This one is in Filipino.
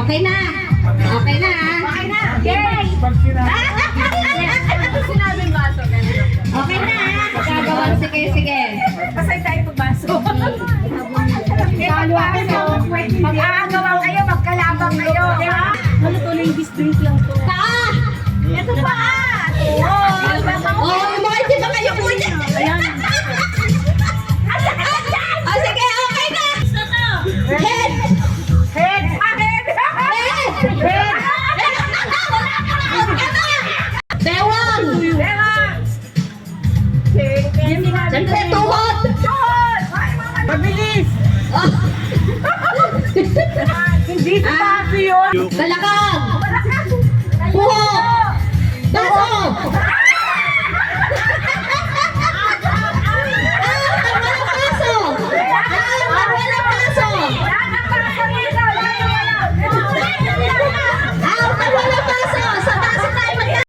Okay na. Okay na. Okay na. Okay. Ano sinabing baso? Okay na. Gagawin. Sige. Pasay tayo pagbaso. Mag-aagawan kayo, magkalabang kayo. Ano to, ladies drink lang to. Paa! Ito pa! Oh, yung mga hindi ba kayo kunya? Ayan. Oh, sige, okay na. Head! Head! Head! Head! Bewang! Siyempre, tuhod! Mabilis! Oh, Hindi sa yun! balakang! Puho! Baso!